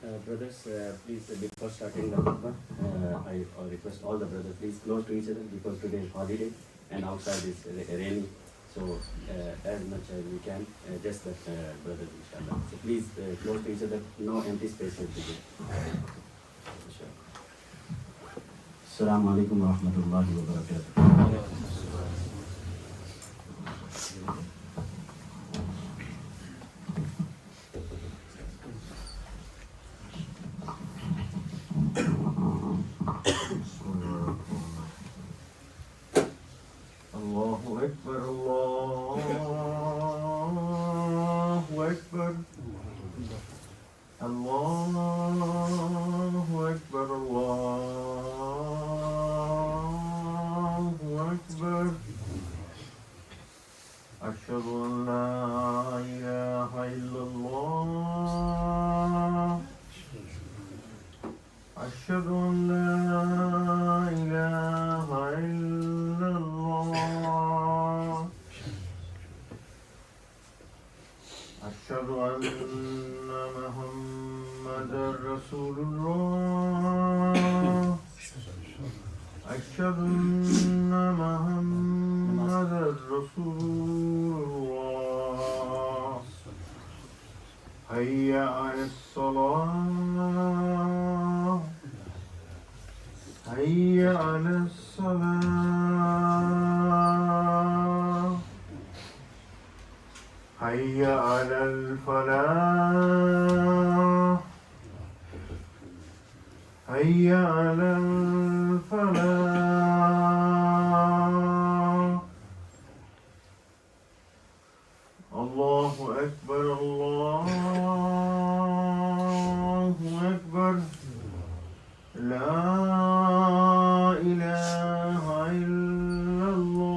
Brothers, please, before starting the khutbah, I request all the brothers, please close to each other because today is holiday and outside is rainy. So, as much as we can, just that brothers, inshallah. So, please close to each other, no empty spaces today. Assalamu alaikum wa rahmatullahi wa barakatuh. Allahu Akbar, Allahu Akbar, Allahu Akbar, Allahu Akbar. Ashhadu an la ilaha illallah. Ashhadu an la ilaha illallah. Ashhadu anna Muhammadar Rasulullah. Ashhadu anna Muhammadar Rasulullah. Hayya 'alas salah. Hayya 'alas salah. Hayya 'alal falah. Hayya 'alal falah. Allahu Akbar, Allahu Akbar. La ilaha illallah.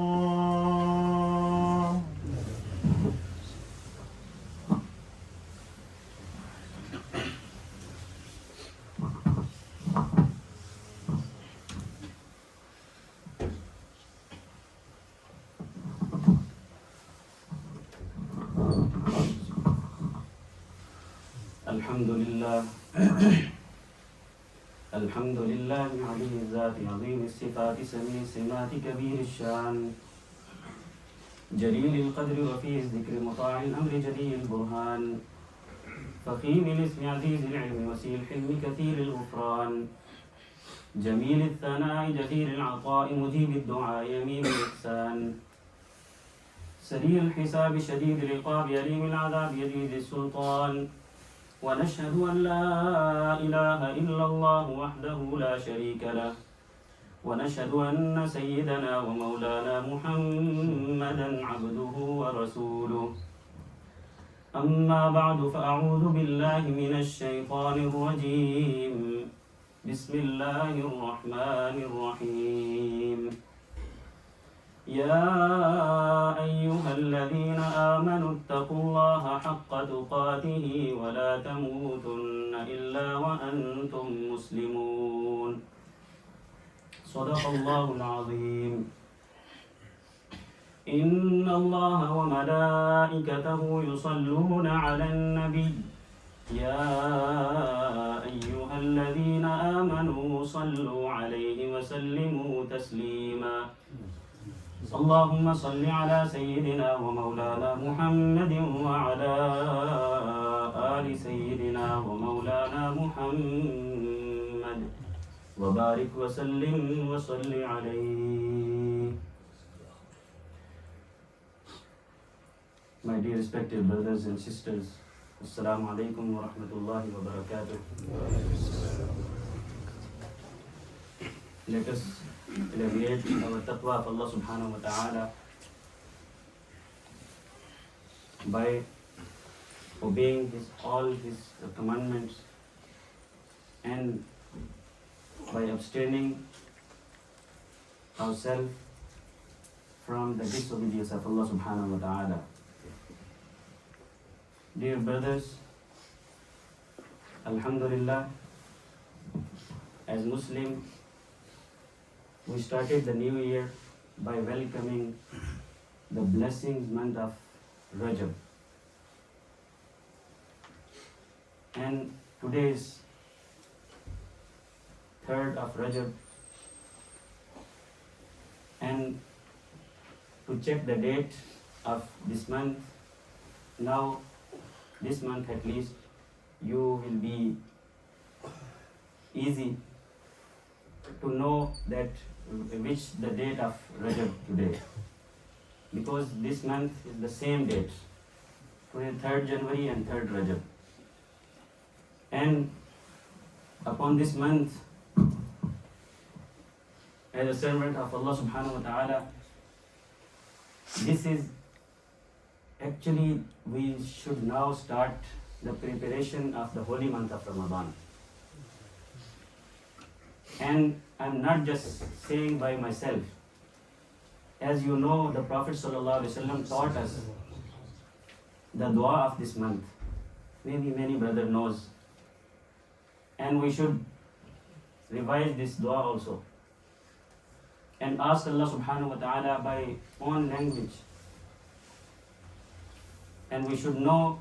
Alhamdulillah. الحمد لله علي الذات عظيم الصفات سميع السمات كبير الشان جليل القدر وفيه الذكر مطاع الأمر جليل البرهان فخيم الاسم عزيز العلم وسيع الحلم كثير الغفران جميل الثناء جزيل العطاء مجيب الدعاء يمين الإحسان سريع الحساب شديد العقاب أليم العذاب يديد السلطان ونشهد أن لا إله إلا الله وحده لا شريك له ونشهد أن سيدنا ومولانا محمدا عبده ورسوله أما بعد فأعوذ بالله من الشيطان الرجيم بسم الله الرحمن الرحيم يا أيها الذين آمنوا اتقوا الله حق تقاته ولا تموتن إلا وأنتم مسلمون صدق الله العظيم إن الله وملائكته يصلون على النبي يا أيها الذين آمنوا صلوا عليه وسلموا تسليما اللهم صل على سيدنا ومولانا محمد وعلى آل سيدنا ومولانا محمد وبارك وسلم وصل عليه. My dear respected brothers and sisters, Assalamu alaikum wa rahmatullahi wa barakatuh. Let us elevate our taqwa of Allah subhanahu wa ta'ala by obeying all His commandments and by abstaining ourselves from the disobedience of Allah subhanahu wa ta'ala. Dear brothers, Alhamdulillah, as Muslim, we started the new year by welcoming the blessings month of Rajab. And today is 3rd of Rajab, and to check the date of this month, now this month at least, you will be easy to know that which the date of Rajab today, because this month is the same date, today 3rd January and 3rd Rajab. And upon this month, as a servant of Allah subhanahu wa ta'ala, this is actually, we should now start the preparation of the holy month of Ramadan. And I'm not just saying by myself. As you know, the Prophet ﷺ taught us the dua of this month. Maybe many brother knows. And we should revise this dua also. And ask Allah subhanahu wa ta'ala by own language. And we should know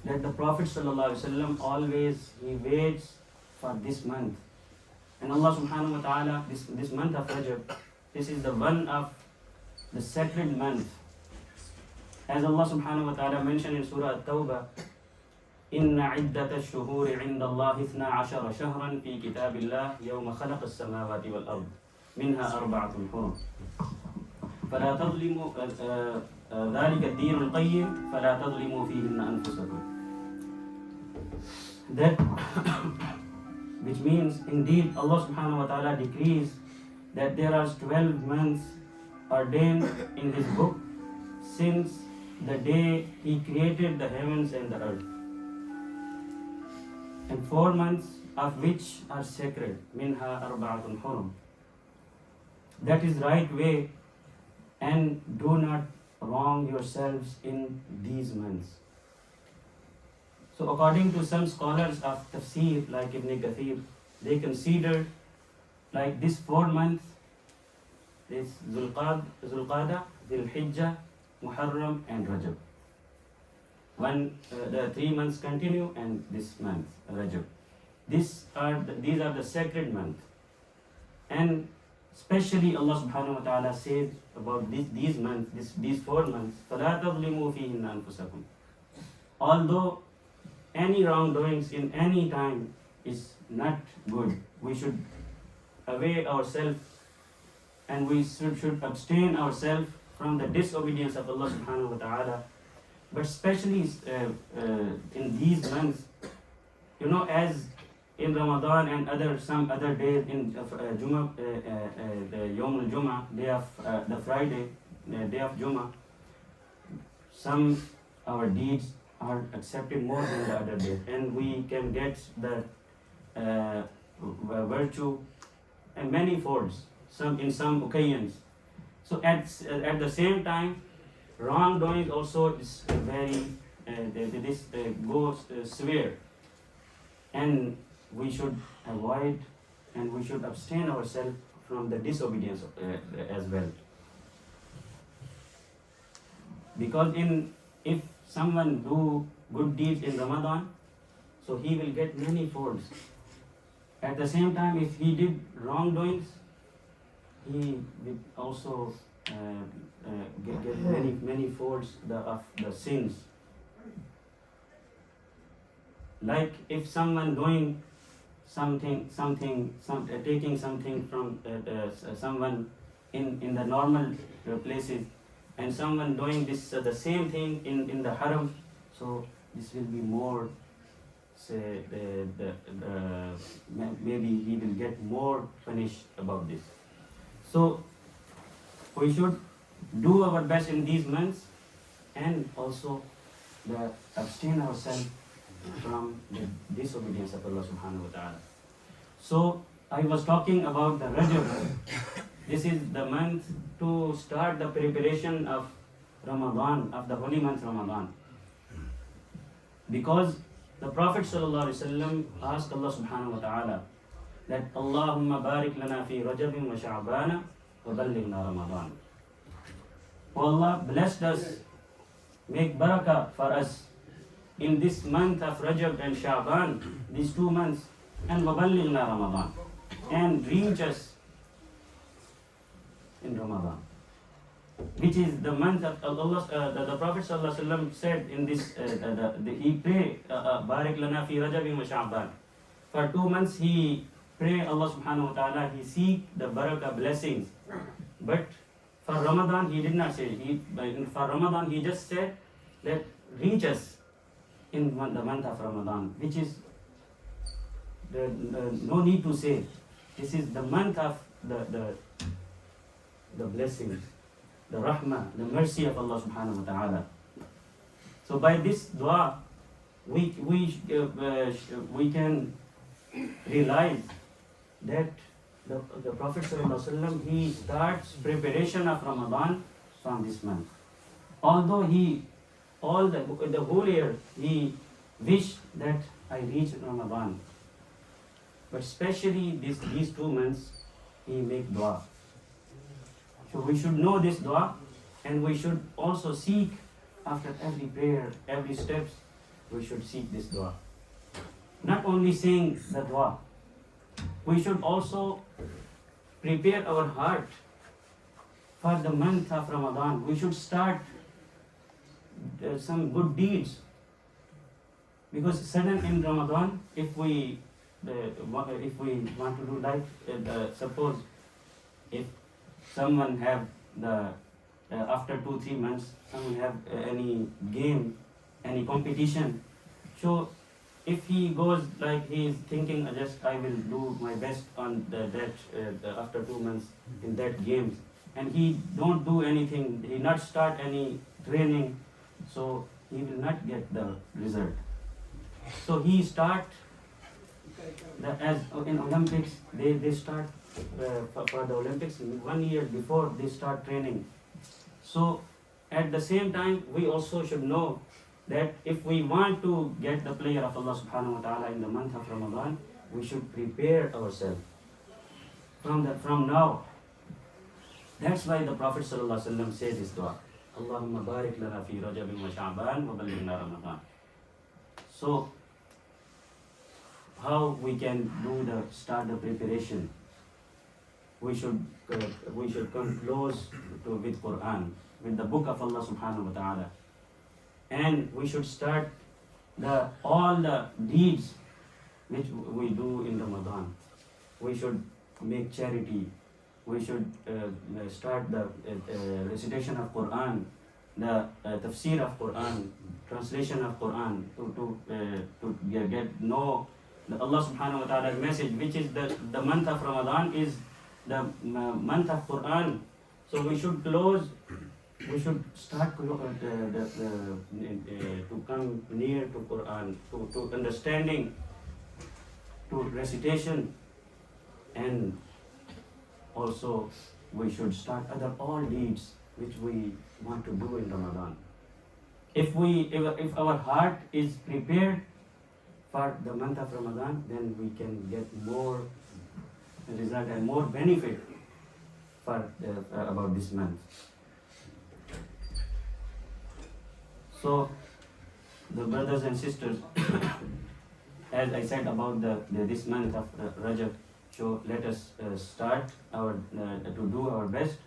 that the Prophet ﷺ always, he waits for this month. And Allah subhanahu wa ta'ala, this month of Rajab, this is the one of the sacred month. As Allah subhanahu wa ta'ala mentioned in Surah At-Tawbah, إِنَّ عِدَّةَ الشُّهُورِ عِنْدَ اللَّهِ 12 شَهْرًا فِي كِتَابِ اللَّهِ يَوْمَ خَلَقَ السَّمَاوَاتِ وَالْأَرْضِ مِنْهَا 4 حُرُمٌ فَلَا تَظْلِمُوا ذَلِكَ الدِّينُ الْقَيِّمُ فَلَا تَظْلِمُوا فِيهِنَّ أَنفُسَكُمْ. That which means indeed Allah subhanahu wa ta'ala decrees that there are 12 months ordained in His book since the day He created the heavens and the earth, and 4 months of which are sacred, minha 4 hurum. That is right way, and do not wrong yourselves in these months. So according to some scholars of tafsir like Ibn Kathir, they consider like this 4 months, this Zulqada, Dhul Hijjah, Muharram and Rajab. The 3 months continue, and this month, Rajab. These are the sacred months. And especially Allah subhanahu wa ta'ala said about these months, these 4 months, فَلَا تَظْلِمُوا فِيهِنَّ أَنفُسَكُمْ. Although any wrongdoings in any time is not good, we should away ourselves, and we should abstain ourselves from the disobedience of Allah subhanahu wa ta'ala. But especially in these months, you know, as in Ramadan and some other days in Jummah, the Yawm al-Jummah, day of the Friday, day of Jummah, some our deeds are accepted more than the other days, and we can get the virtue and many folds, in some occasions. So at the same time, wrongdoing also is very this goes severe, and we should avoid and we should abstain ourselves from the disobedience as well. Because if someone do good deeds in Ramadan, so he will get many folds. At the same time, if he did wrongdoings, he will also get many folds of the sins. Like if someone doing taking something from someone in the normal places, and someone doing this the same thing in the haram, so this will be more, say, maybe he will get more punished about this. So we should do our best in these months, and also abstain ourselves from the disobedience of Allah subhanahu wa ta'ala. So I was talking about the Rajab. This is the month to start the preparation of Ramadan, of the holy month Ramadan. Because the Prophet sallallahu alaihi wasallam asked Allah subhanahu wa ta'ala that Allahumma barik lana fi Rajabin wa Sha'bana wa ballighna Ramadan. Oh Allah, bless us, make barakah for us in this month of Rajab and Sha'ban, these 2 months, and وَبَلِّغْنَا Ramadan, and reach us in Ramadan, which is the month of Allah. The Prophet ﷺ said in this, he pray, Barik lana fi Rajab wa Sha'ban. For 2 months he pray Allah subhanahu wa ta'ala, he seek the barakah blessings. But for Ramadan he did not say. For Ramadan he just said that reach us in the month of Ramadan, which is no need to say. This is the month of the blessings, the rahmah, the mercy of Allah subhanahu wa ta'ala. So by this dua, we can realize that the Prophet sallallahu alaihi wasallam, he starts preparation of Ramadan from this month. Although the whole year he wished that I reach Ramadan, but especially these 2 months he make dua. So we should know this dua, and we should also seek after every prayer, every steps, we should seek this dua. Not only saying the dua, we should also prepare our heart for the month of Ramadan. We should start some good deeds, because sudden in Ramadan, if we want to do like, suppose if someone have after 2-3 months, someone have any game, any competition, so if he goes like he is thinking, just I will do my best on that after 2 months in that games, and he don't do anything, he not start any training, so he will not get the result. So he start as in Olympics, they start for the Olympics 1 year before they start training. So at the same time, we also should know that if we want to get the pleasure of Allah subhanahu wa ta'ala in the month of Ramadan, we should prepare ourselves from now. That's why the Prophet sallallahu alaihi wasallam says this dua, Allahumma barik lana fi Rajab wa Sha'ban wa ballighna Ramadan. So how we can start the preparation? We should come close with Quran, with the book of Allah subhanahu wa ta'ala, and we should start all the deeds which we do in Ramadan. We should make charity. We should start the recitation of Quran, the tafsir of Quran, translation of Quran, to get know Allah subhanahu wa ta'ala's message, which is the month of Ramadan is the month of Quran. So we should start to come near to Quran, to understanding, to recitation, and also we should start all deeds which we want to do in Ramadan. If our heart is prepared for the month of Ramadan, then we can get more result and more benefit for about this month. So the brothers and sisters, as I said about this month of Rajab, so let us start to do our best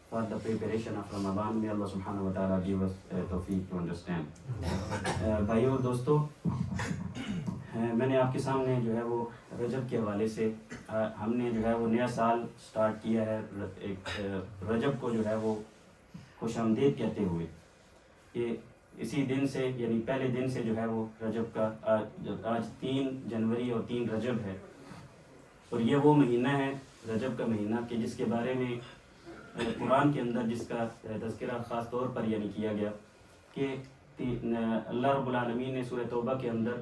for the preparation of Ramadan. May Allah subhanahu wa ta'ala give us tawfiq to understand. بھائیو دوستو، میں نے آپ کے سامنے جو ہے وہ رجب کے حوالے سے ہم نے جو ہے وہ نیا سال سٹارٹ کیا ہے ایک رجب کو جو ہے وہ خوش آمدید کہتے ہوئے، کہ اسی دن سے یعنی پہلے دن سے جو ہے وہ رجب کا آج 3 جنوری اور 3 رجب ہے، اور یہ وہ مہینہ ہے رجب کا مہینہ کہ جس کے بارے میں قرآن کے اندر جس کا تذکرہ خاص طور پر یعنی کیا گیا کہ اللہ رب العالمین نے سورہ توبہ کے اندر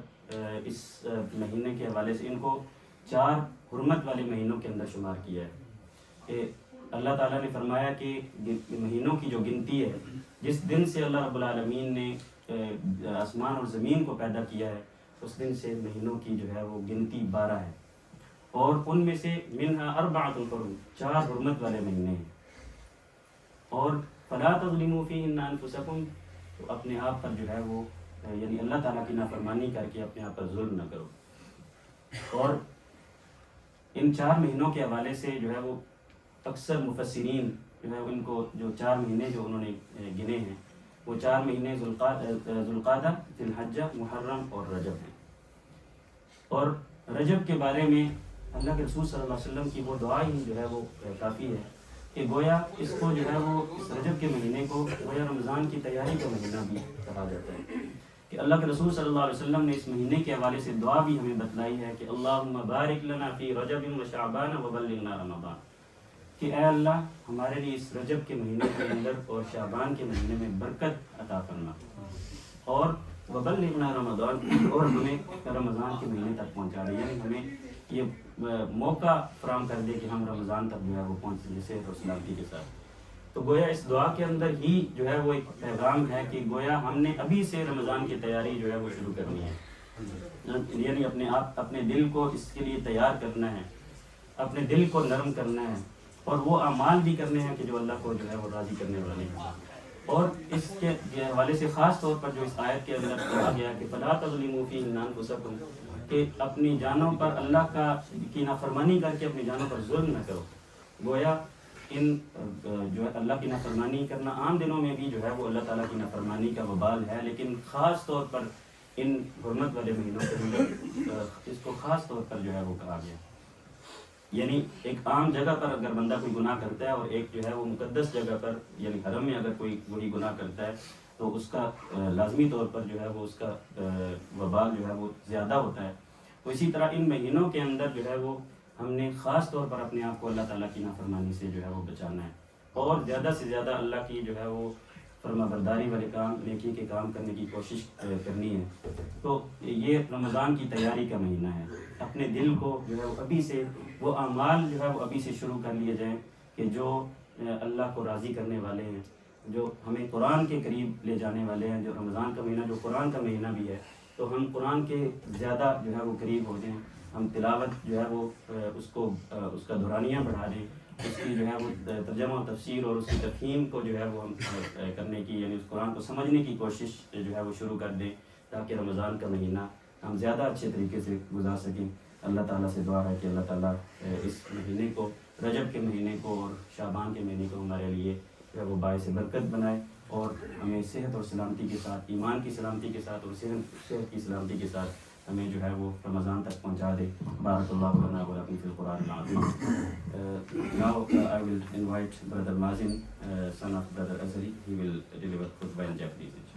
اس مہینے کے حوالے سے ان کو 4 حرمت والے مہینوں کے اندر شمار کیا ہے، کہ اللہ تعالیٰ نے فرمایا کہ مہینوں کی جو گنتی ہے، جس دن سے اللہ رب العالمین نے آسمان اور زمین کو پیدا کیا ہے، اس دن سے مہینوں کی جو ہے وہ گنتی 12 ہے، اور ان میں سے منہا 4 حرم، 4 حرمت والے مہینے ہیں، اور فلا تظلموا فیہن انفسکم، تو اپنے آپ پر جو ہے وہ یعنی اللہ تعالیٰ کی نافرمانی کر کے اپنے آپ پر ظلم نہ کرو. اور ان 4 مہینوں کے حوالے سے جو ہے وہ اکثر مفسرین جو ہے ان کو جو 4 مہینے جو انہوں نے گنے ہیں وہ 4 مہینے ذوالقعدہ، ذی الحجہ، محرم اور رجب ہیں. اور رجب کے بارے میں اللہ کے رسول صلی اللہ علیہ وسلم کی وہ دعا ہی جو ہے وہ کافی ہے کہ گویا اس کو جو ہے وہ اس رجب کے مہینے کو گویا رمضان کی تیاری کا مہینہ بھی کہا جاتا ہے کہ اللہ کے رسول صلی اللہ علیہ وسلم نے اس مہینے کے حوالے سے دعا بھی ہمیں بتلائی ہے کہ اللہم بارک لنا فی رجب و شعبان و بلغنا رمضان، کہ اے اللہ ہمارے لیے اس رجب کے مہینے کے اندر اور شعبان کے مہینے میں برکت عطا فرما، اور وبلغنا رمضان، اور ہمیں رمضان کے مہینے تک پہنچا دے، یعنی ہمیں یہ موقع فراہم کر دے کہ ہم رمضان تک جو ہے وہ پہنچ سکیں صحت اور سلامتی کے ساتھ. تو گویا اس دعا کے اندر ہی جو ہے وہ ایک پیغام ہے کہ گویا ہم نے ابھی سے رمضان کی تیاری جو ہے وہ شروع کرنی ہے، یعنی اپنے دل کو اس کے لیے تیار کرنا ہے، اپنے دل کو نرم کرنا ہے، اور وہ اعمال بھی کرنے ہیں کہ جو اللہ کو جو ہے وہ راضی کرنے والے ہیں. اور اس کے حوالے سے خاص طور پر جو اس آیت کے اندر کہا گیا کہ فَلَا تَظْلِمُوا فِيهِنَّ أَنفُسَكُمْ، کہ اپنی جانوں پر اللہ کی نافرمانی کر کے اپنی جانوں پر ظلم نہ کرو. گویا ان جو ہے اللہ کی نافرمانی کرنا عام دنوں میں بھی جو ہے وہ اللہ تعالیٰ کی نافرمانی کا وبال ہے، لیکن خاص طور پر ان حرمت والے مہینوں کے اندر اس کو خاص طور پر جو ہے وہ کہا گیا. یعنی ایک عام جگہ پر اگر بندہ کوئی گناہ کرتا ہے اور ایک جو ہے وہ مقدس جگہ پر یعنی حرم میں اگر کوئی وہی گناہ کرتا ہے تو اس کا لازمی طور پر جو ہے وہ اس کا وبال جو ہے وہ زیادہ ہوتا ہے. تو اسی طرح ان مہینوں کے اندر جو ہے وہ ہم نے خاص طور پر اپنے آپ کو اللہ تعالیٰ کی نافرمانی سے جو ہے وہ بچانا ہے، اور زیادہ سے زیادہ اللہ کی جو ہے وہ فرما برداری والے کام، نیکی کے کام کرنے کی کوشش کرنی ہے. تو یہ رمضان کی تیاری کا مہینہ ہے. اپنے دل کو جو ہے وہ ابھی سے وہ اعمال جو ہے وہ ابھی سے شروع کر لیے جائیں کہ جو اللہ کو راضی کرنے والے ہیں، جو ہمیں قرآن کے قریب لے جانے والے ہیں. جو رمضان کا مہینہ جو قرآن کا مہینہ بھی ہے، تو ہم قرآن کے زیادہ جو ہے وہ قریب ہو جائیں، ہم تلاوت جو ہے وہ اس کا دورانیہ بڑھا دیں، اس کی جو ہے وہ ترجمہ و تفسیر اور اس کی تفہیم کو جو ہے وہ ہم کرنے کی، یعنی اس قرآن کو سمجھنے کی کوشش جو ہے وہ شروع کر دیں، تاکہ رمضان کا مہینہ ہم زیادہ اچھے طریقے سے گزار سکیں. اللہ تعالیٰ سے دعا ہے کہ اللہ تعالیٰ اس مہینے کو، رجب کے مہینے کو اور شعبان کے مہینے کو ہمارے لیے جو ہے وہ باعث برکت بنائے، اور ہمیں صحت اور سلامتی کے ساتھ، ایمان کی سلامتی کے ساتھ اور صحت کی سلامتی کے ساتھ ہمیں جو ہے وہ رمضان تک پہنچا دے. بارک اللہ لنا و لکم فی القرآن العظیم. Now I will invite Brother Mazin, son of Brother Azhari. He will deliver khutbah in Japanese.